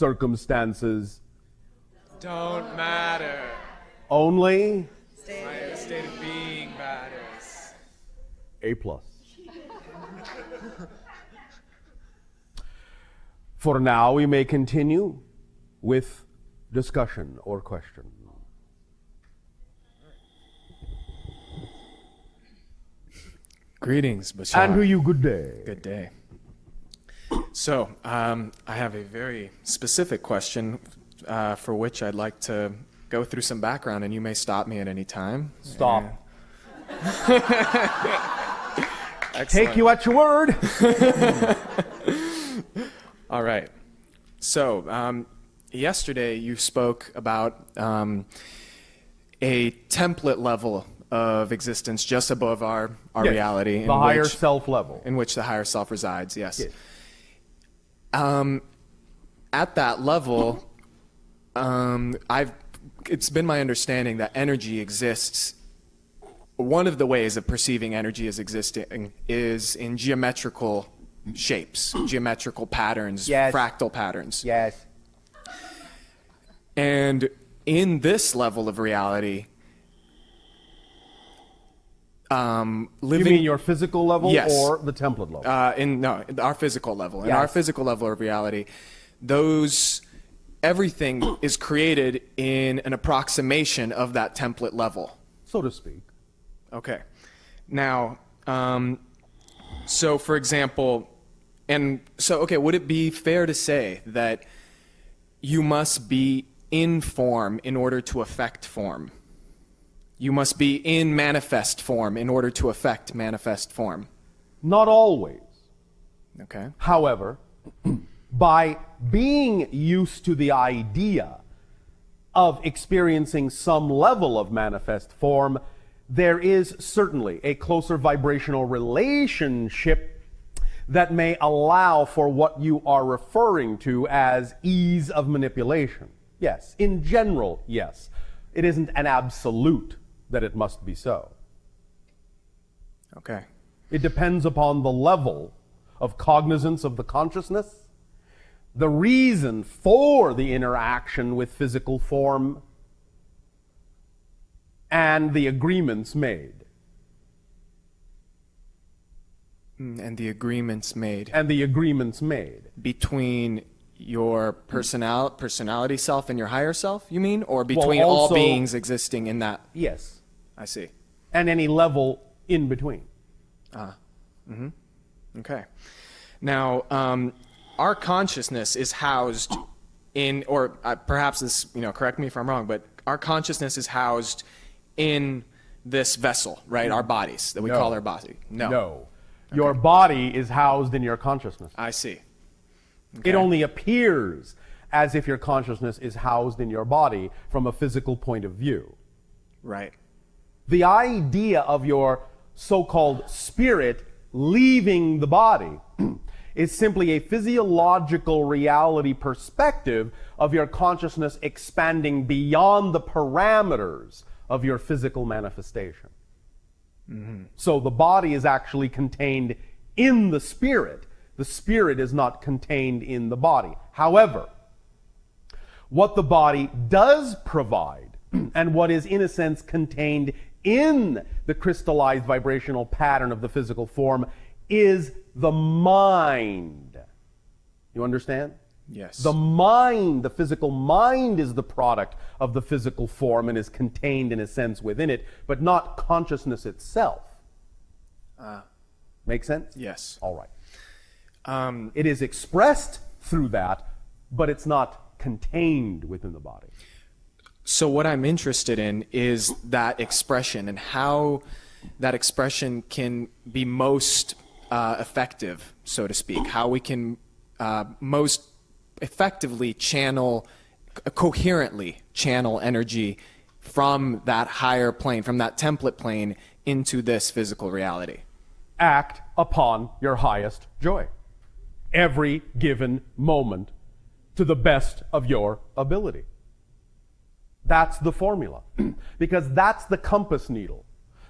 circumstances don't matter. only My state of being matters. A+. For now, we may continue with discussion or question. Greetings, Bashar. And to you, good day. Good day. So, I have a very specific question for which I'd like to go through some background, and you may stop me at any time. Stop. Excellent. Take you at your word. All right. So, yesterday you spoke about a template level of existence just above our Yes, reality. the higher self level. In which the higher self resides, yes. Yes. At that level, it's been my understanding that energy exists. One of the ways of perceiving energy as existing is in geometrical shapes, geometrical patterns, Yes. fractal patterns. Yes. And in this level of reality, You living mean your physical level Yes. or the template level? in our physical level. In Yes. our physical level of reality, everything is created in an approximation of that template level. So to speak. Okay. Now, so for example, would it be fair to say that you must be in form in order to affect form? You must be in manifest form in order to affect manifest form. Not always. Okay. However, by being used to the idea of experiencing some level of manifest form, there is certainly a closer vibrational relationship that may allow for what you are referring to as ease of manipulation. Yes, in general, yes. It isn't an absolute that it must be so. Okay. It depends upon the level of cognizance of the consciousness, the reason for the interaction with physical form, and the agreements made. And the agreements made And the agreements made. between your personality self and your higher self, you mean? Or between all also- beings existing in that? Yes. I see. And any level in between. Okay. Now, our consciousness is housed in, or perhaps this, correct me if I'm wrong, but our consciousness is housed in this vessel, right? Our bodies that we call our body. No. No. Your body is housed in your consciousness. I see. It only appears as if your consciousness is housed in your body from a physical point of view. Right. The idea of your so-called spirit leaving the body is simply a physiological reality perspective of your consciousness expanding beyond the parameters of your physical manifestation. So the body is actually contained in the spirit. The spirit is not contained in the body. However, what the body does provide, and what is in a sense contained in the crystallized vibrational pattern of the physical form, is the mind. You understand? Yes. The mind, the physical mind, is the product of the physical form and is contained in a sense within it, but not consciousness itself. Make sense? Yes. All right. It is expressed through that, but it's not contained within the body. So what I'm interested in is that expression and how that expression can be most effective, so to speak. How we can most effectively coherently channel energy from that higher plane, from that template plane, into this physical reality. Act upon your highest joy. Every given moment to the best of your ability. That's the formula. Because that's the compass needle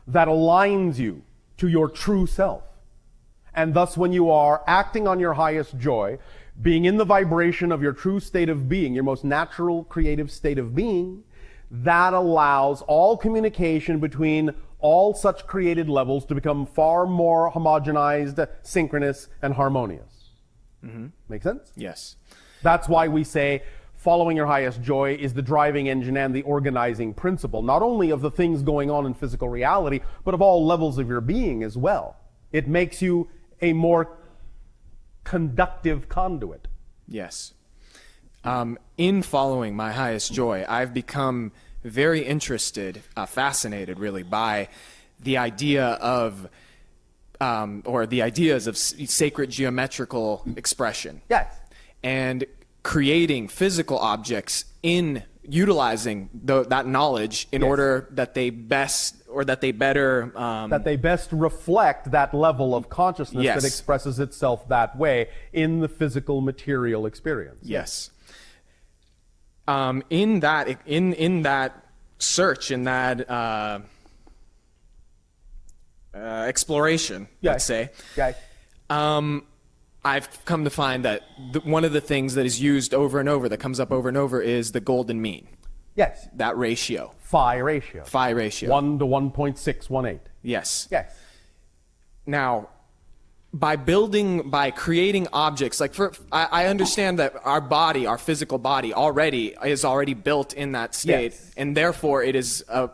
that aligns you to your true self. And thus, when you are acting on your highest joy, being in the vibration of your true state of being, your most natural creative state of being, that allows all communication between all such created levels to become far more homogenized, synchronous, and harmonious. Make sense? Yes. That's why we say following your highest joy is the driving engine and the organizing principle, not only of the things going on in physical reality, but of all levels of your being as well. It makes you a more conductive conduit. Yes. In following my highest joy, I've become very interested, fascinated really, by the idea of, or the ideas of sacred geometrical expression. Yes. And creating physical objects in utilizing that knowledge in order that they best, or that they better... that they best reflect that level of consciousness that expresses itself that way in the physical material experience. Yes. In that search, in that exploration, let's say, I've come to find that one of the things that is used over and over, that comes up over and over, is the golden mean. Yes. That ratio. Phi ratio. Phi ratio. 1 to 1.618. Yes. Yes. Now, by creating objects, like I understand that our body, our physical body, is already built in that state, and therefore it is a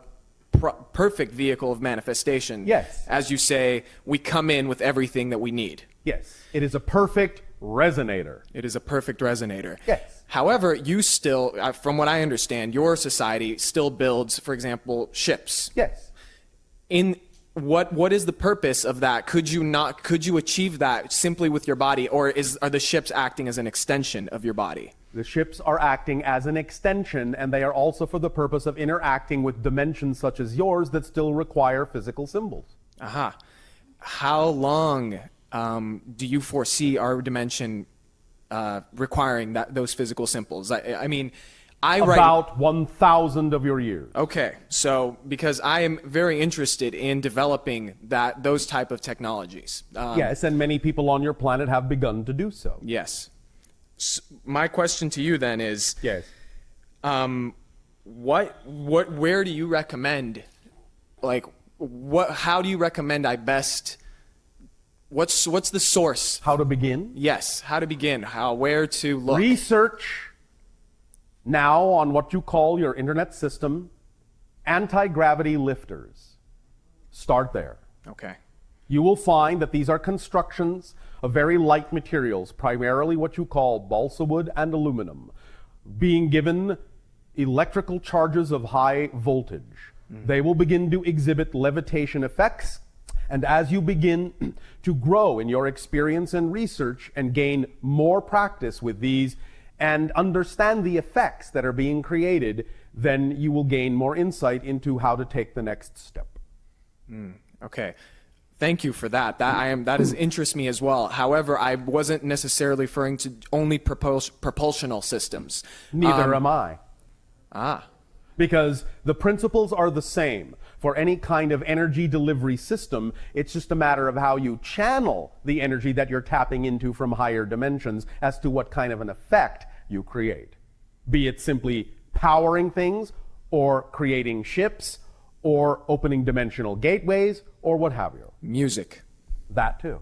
perfect vehicle of manifestation. Yes. As you say, we come in with everything that we need. Yes. It is a perfect resonator. It is a perfect resonator. Yes. However, you still, from what I understand, your society still builds, for example, ships. Yes. In what is the purpose of that? Could you achieve that simply with your body, or are the ships acting as an extension of your body? The ships are acting as an extension, and they are also for the purpose of interacting with dimensions such as yours that still require physical symbols. Aha. How long do you foresee our dimension requiring those physical symbols? I mean, about 1,000 of your years. Okay, so because I am very interested in developing those type of technologies. Yes, and many people on your planet have begun to do so. Yes. My question to you then is, yes, where do you recommend, like, how do you recommend I best? What's the source? How to begin? Yes, how to begin, where to look. Research now on what you call your internet system, anti-gravity lifters. Start there. Okay. You will find that these are constructions of very light materials, primarily what you call balsa wood and aluminum, being given electrical charges of high voltage. They will begin to exhibit levitation effects. And as you begin to grow in your experience and research and gain more practice with these and understand the effects that are being created, then you will gain more insight into how to take the next step. Okay. Thank you for that. That interests me as well. However, I wasn't necessarily referring to only propulsional systems. Neither am I. Ah. Because the principles are the same. For any kind of energy delivery system, it's just a matter of how you channel the energy that you're tapping into from higher dimensions as to what kind of an effect you create. Be it simply powering things, or creating ships, or opening dimensional gateways, or what have you. Music. That too.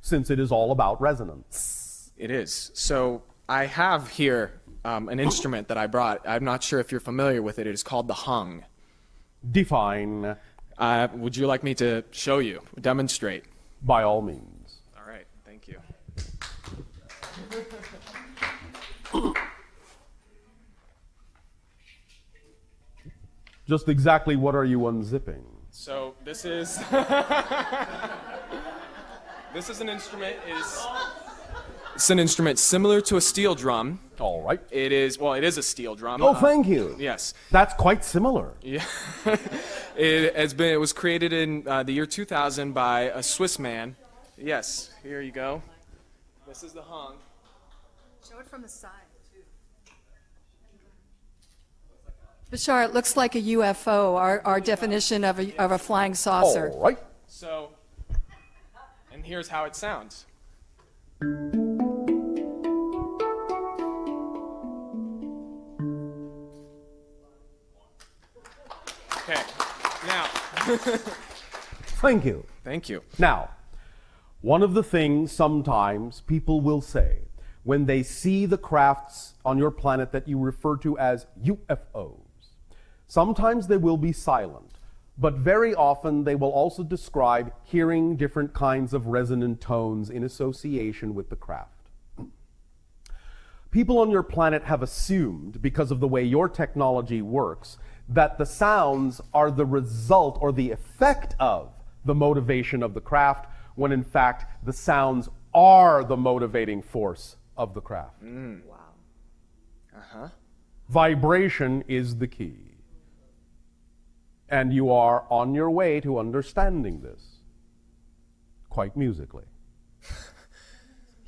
Since it is all about resonance. It is. So I have here an instrument that I brought. I'm not sure if you're familiar with it. It is called the hung. Define. Would you like me to show you, demonstrate? By all means. All right, thank you. Just exactly what are you unzipping? So this is this is an instrument. It's an instrument similar to a steel drum. All right. It is a steel drum. Oh, thank you. Yes. That's quite similar. Yeah. It was created in the year 2000 by a Swiss man. Yes. Here you go. This is the hung. Show it from the side. Bashar, it looks like a UFO, our definition of a flying saucer. All right. So, and here's how it sounds. Okay. Now, Thank you. thank you. Now, one of the things sometimes people will say when they see the crafts on your planet that you refer to as UFOs, sometimes they will be silent, but very often they will also describe hearing different kinds of resonant tones in association with the craft. People on your planet have assumed, because of the way your technology works, that the sounds are the result or the effect of the motivation of the craft, when in fact the sounds are the motivating force of the craft. Wow. Uh-huh. Vibration is the key. And you are on your way to understanding this quite musically.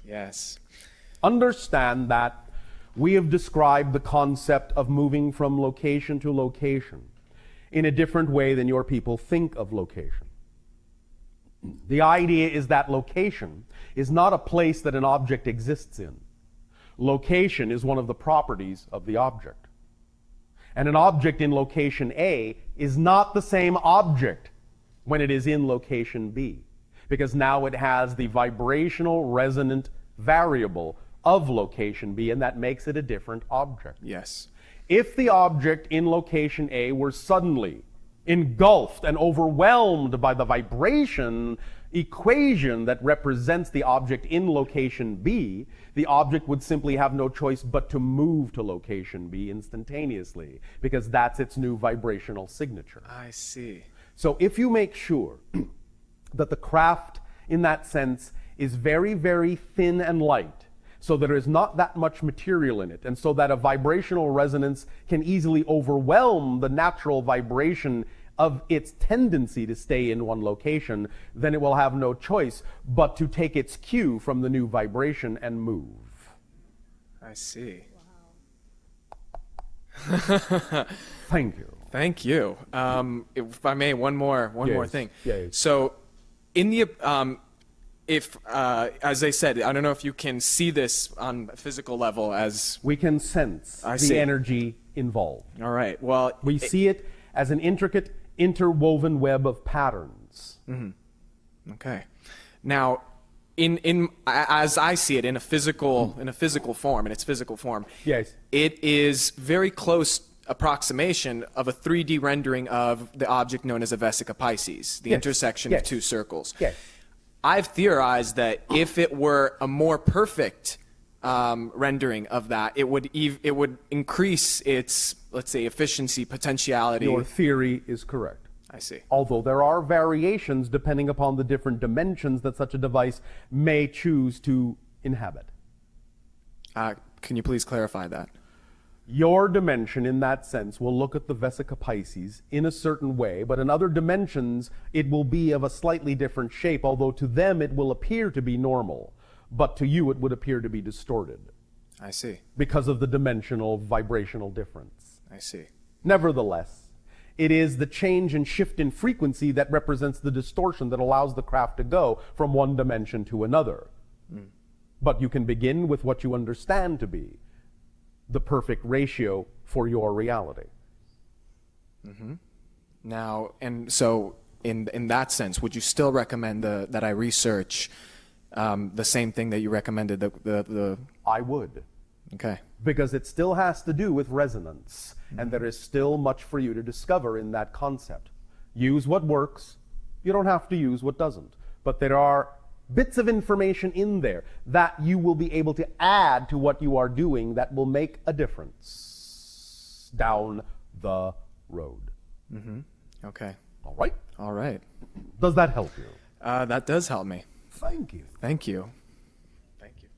Yes. Understand that we have described the concept of moving from location to location in a different way than your people think of location. The idea is that location is not a place that an object exists in. Location is one of the properties of the object. And an object in location A is not the same object when it is in location B, because now it has the vibrational resonant variable of location B, and that makes it a different object. Yes. If the object in location A were suddenly engulfed and overwhelmed by the vibration equation that represents the object in location B, the object would simply have no choice but to move to location B instantaneously, because that's its new vibrational signature. I see. So if you make sure that the craft in that sense is very, very thin and light, so that there is not that much material in it, and so that a vibrational resonance can easily overwhelm the natural vibration of its tendency to stay in one location, then it will have no choice but to take its cue from the new vibration and move. I see. Thank you. Thank you. If I may, one more Yes. thing. Yes. So, in the if as I said, I don't know if you can see this on a physical level as. We can sense I the see. energy involved. All right. Well, We see it as an intricate, interwoven web of patterns. okay. Now, in as I see it in a physical form, in its physical form, Yes. it is very close approximation of a 3D rendering of the object known as a vesica Pisces, the Yes. intersection Yes. of two circles. Yes. I've theorized that if it were a more perfect rendering of that, it would increase its, let's say, efficiency, potentiality. Your theory is correct. I see. Although there are variations depending upon the different dimensions that such a device may choose to inhabit. Can you please clarify that? Your dimension in that sense will look at the vesica Pisces in a certain way, but in other dimensions it will be of a slightly different shape, although to them it will appear to be normal, but to you it would appear to be distorted I see. because of the dimensional vibrational difference. I see. Nevertheless, it is the change and shift in frequency that represents the distortion that allows the craft to go from one dimension to another. But you can begin with what you understand to be the perfect ratio for your reality. Now, and so in that sense, would you still recommend that I research the same thing that you recommended? The I would, okay. because it still has to do with resonance, and there is still much for you to discover in that concept. Use what works. You don't have to use what doesn't. But there are bits of information in there that you will be able to add to what you are doing that will make a difference down the road. Okay. All right? All right. Does that help you? That does help me. Thank you. Thank you. Thank you.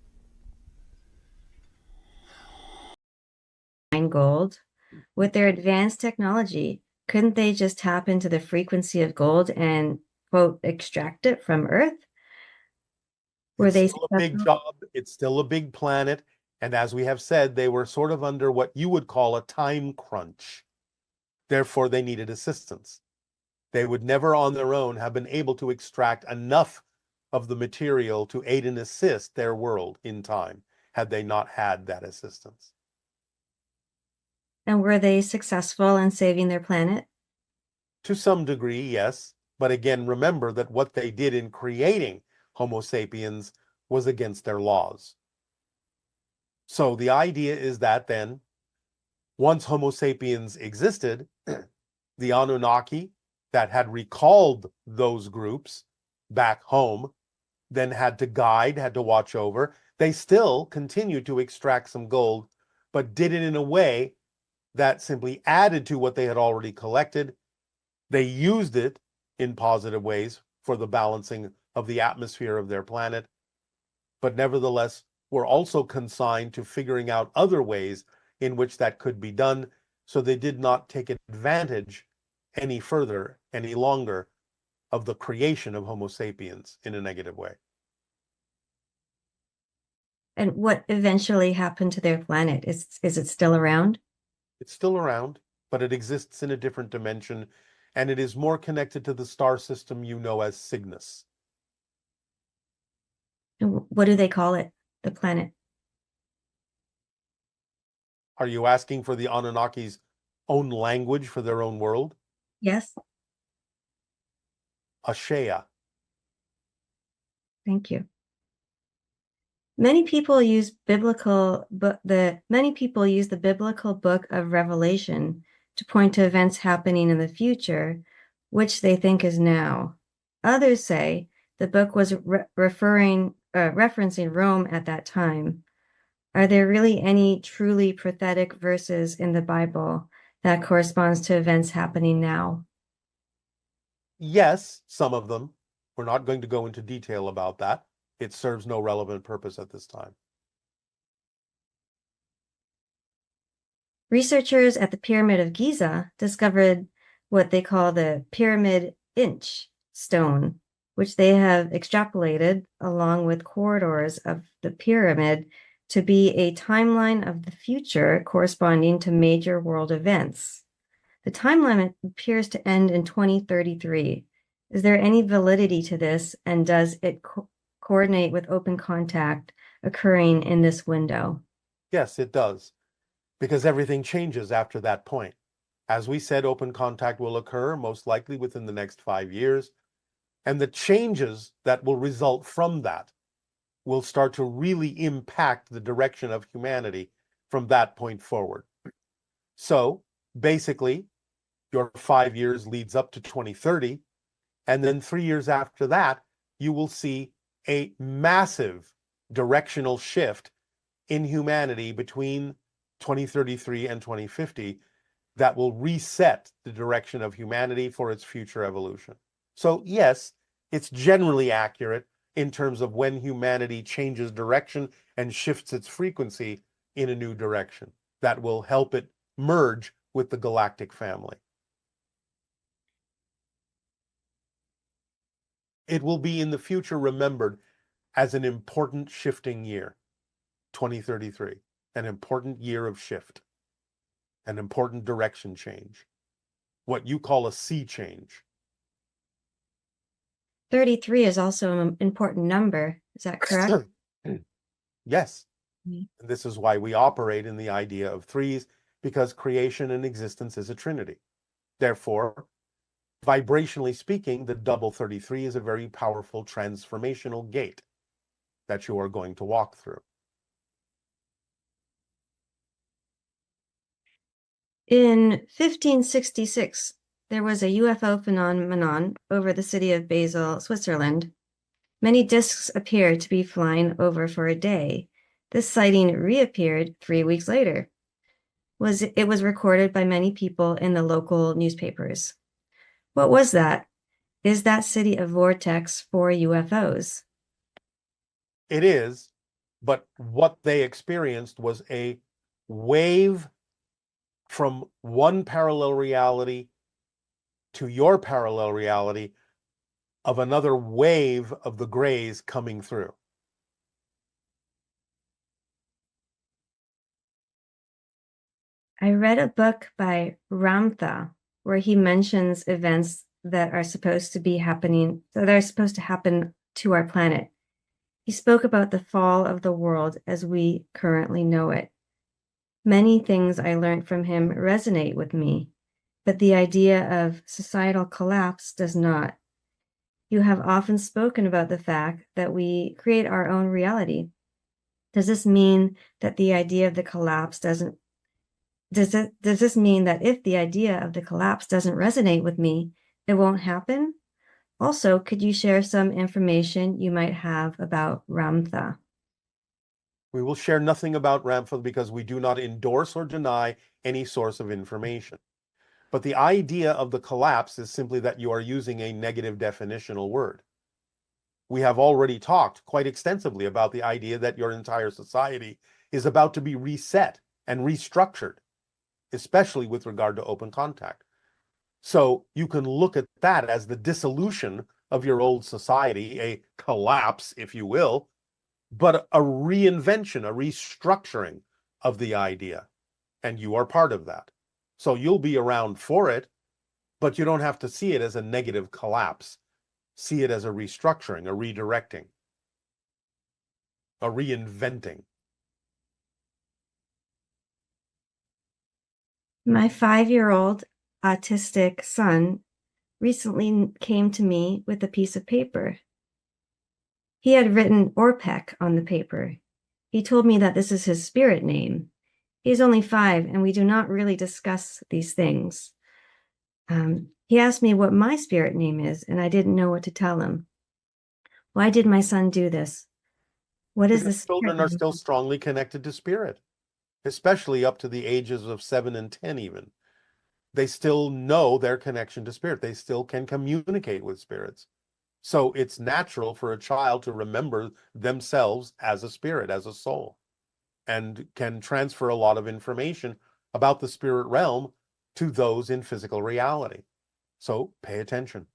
And gold. With their advanced technology, couldn't they just tap into the frequency of gold and, quote, extract it from Earth? Were they It's still a big successful? job. It's still a big planet. And as we have said, they were sort of under what you would call a time crunch. Therefore, they needed assistance. They would never on their own have been able to extract enough of the material to aid and assist their world in time, had they not had that assistance. And were they successful in saving their planet? To some degree, yes. But again, remember that what they did in creating Homo sapiens was against their laws. So the idea is that then, once Homo sapiens existed, the Anunnaki that had recalled those groups back home then had to guide, had to watch over. They still continued to extract some gold, but did it in a way that simply added to what they had already collected. They used it in positive ways for the balancing of the atmosphere of their planet, but nevertheless were also consigned to figuring out other ways in which that could be done, so they did not take advantage any further, any longer, of the creation of Homo sapiens in a negative way. And what eventually happened to their planet? Is it still around? It's still around, but it exists in a different dimension, and it is more connected to the star system you know as Cygnus. And what do they call it, the planet? Are you asking for the Anunnaki's own language for their own world? Yes, Ashea. thank you. Many people use the biblical book of Revelation to point to events happening in the future, which they think is now. Others say the book was referencing Rome at that time. Are there really any truly prophetic verses in the Bible that corresponds to events happening now? Yes, some of them. We're not going to go into detail about that. It serves no relevant purpose at this time. Researchers at the Pyramid of Giza discovered what they call the Pyramid Inch stone, which they have extrapolated along with corridors of the pyramid to be a timeline of the future corresponding to major world events. The timeline appears to end in 2033. Is there any validity to this, and does it coordinate with open contact occurring in this window? Yes, it does, because everything changes after that point. As we said, open contact will occur most likely within the next 5 years, and the changes that will result from that will start to really impact the direction of humanity from that point forward. So basically, your 5 years leads up to 2030, and then 3 years after that, you will see a massive directional shift in humanity between 2033 and 2050 that will reset the direction of humanity for its future evolution. So yes, it's generally accurate in terms of when humanity changes direction and shifts its frequency in a new direction that will help it merge with the galactic family. It will be in the future remembered as an important shifting year, 2033, an important year of shift, an important direction change, what you call a sea change. 33 is also an important number. Is that correct? Yes. Mhm. And this is why we operate in the idea of threes, because creation and existence is a trinity. Therefore, vibrationally speaking, the double 33 is a very powerful transformational gate that you are going to walk through. In 1566, there was a UFO phenomenon over the city of Basel, Switzerland. Many discs appeared to be flying over for a day. This sighting reappeared 3 weeks later. It was recorded by many people in the local newspapers. What was that? Is that city a vortex for UFOs? It is, but what they experienced was a wave from one parallel reality to your parallel reality of another wave of the grays coming through. I read a book by Ramtha where he mentions events that are supposed to happen to our planet. He spoke about the fall of the world as we currently know it. Many things I learned from him resonate with me. but the idea of societal collapse does not. You have often spoken about the fact that we create our own reality. Does this mean that the idea of the collapse doesn't does this mean that if the idea of the collapse doesn't resonate with me, it won't happen? Also, could you share some information you might have about Ramtha? We will share nothing about Ramtha because we do not endorse or deny any source of information. But the idea of the collapse is simply that you are using a negative definitional word. We have already talked quite extensively about the idea that your entire society is about to be reset and restructured, especially with regard to open contact. So you can look at that as the dissolution of your old society, a collapse, if you will, but a reinvention, a restructuring of the idea. And you are part of that. So you'll be around for it, but you don't have to see it as a negative collapse. See it as a restructuring, a redirecting, a reinventing. My 5-year-old autistic son recently came to me with a piece of paper. He had written Orpek on the paper. He told me that this is his spirit name. He's only 5, and we do not really discuss these things. He asked me what my spirit name is, and I didn't know what to tell him. Why did my son do this? What is the Because spirit children are name? still strongly connected to spirit, especially up to the ages of 7 and 10 even. They still know their connection to spirit. They still can communicate with spirits. So it's natural for a child to remember themselves as a spirit, as a soul, and can transfer a lot of information about the spirit realm to those in physical reality. So pay attention.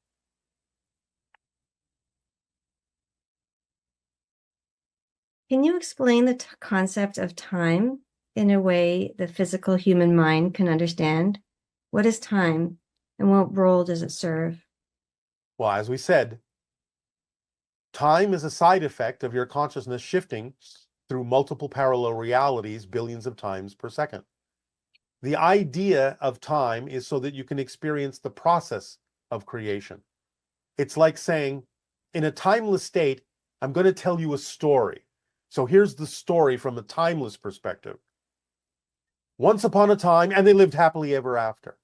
Can you explain the concept of time in a way the physical human mind can understand? What is time, and what role does it serve? Well, as we said, time is a side effect of your consciousness shifting through multiple parallel realities billions of times per second. The idea of time is so that you can experience the process of creation. It's like saying, in a timeless state, I'm going to tell you a story. So here's the story from a timeless perspective. Once upon a time, and they lived happily ever after.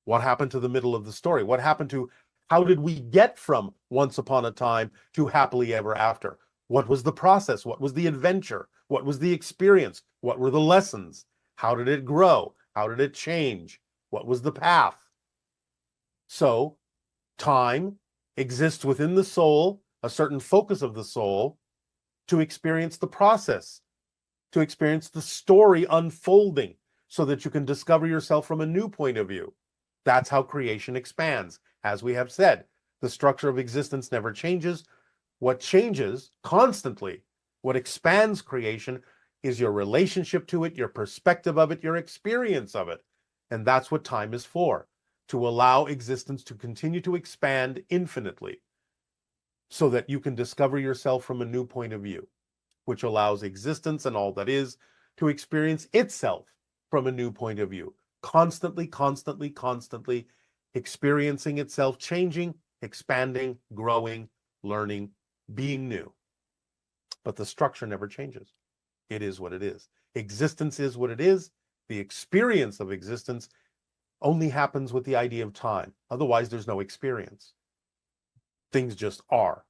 What happened to the middle of the story? What happened to how did we get from once upon a time to happily ever after? What was the process? What was the adventure? What was the experience? What were the lessons? How did it grow? How did it change? What was the path? So, time exists within the soul, a certain focus of the soul, to experience the process, to experience the story unfolding so that you can discover yourself from a new point of view. That's how creation expands. As we have said, the structure of existence never changes. What changes constantly, what expands creation, is your relationship to it, your perspective of it, your experience of it. And that's what time is for, to allow existence to continue to expand infinitely so that you can discover yourself from a new point of view, which allows existence and all that is to experience itself from a new point of view, constantly, constantly, constantly experiencing itself, changing, expanding, growing, learning, being new. But the structure never changes. It is what it is. Existence is what it is. The experience of existence only happens with the idea of time. Otherwise, there's no experience. Things just are.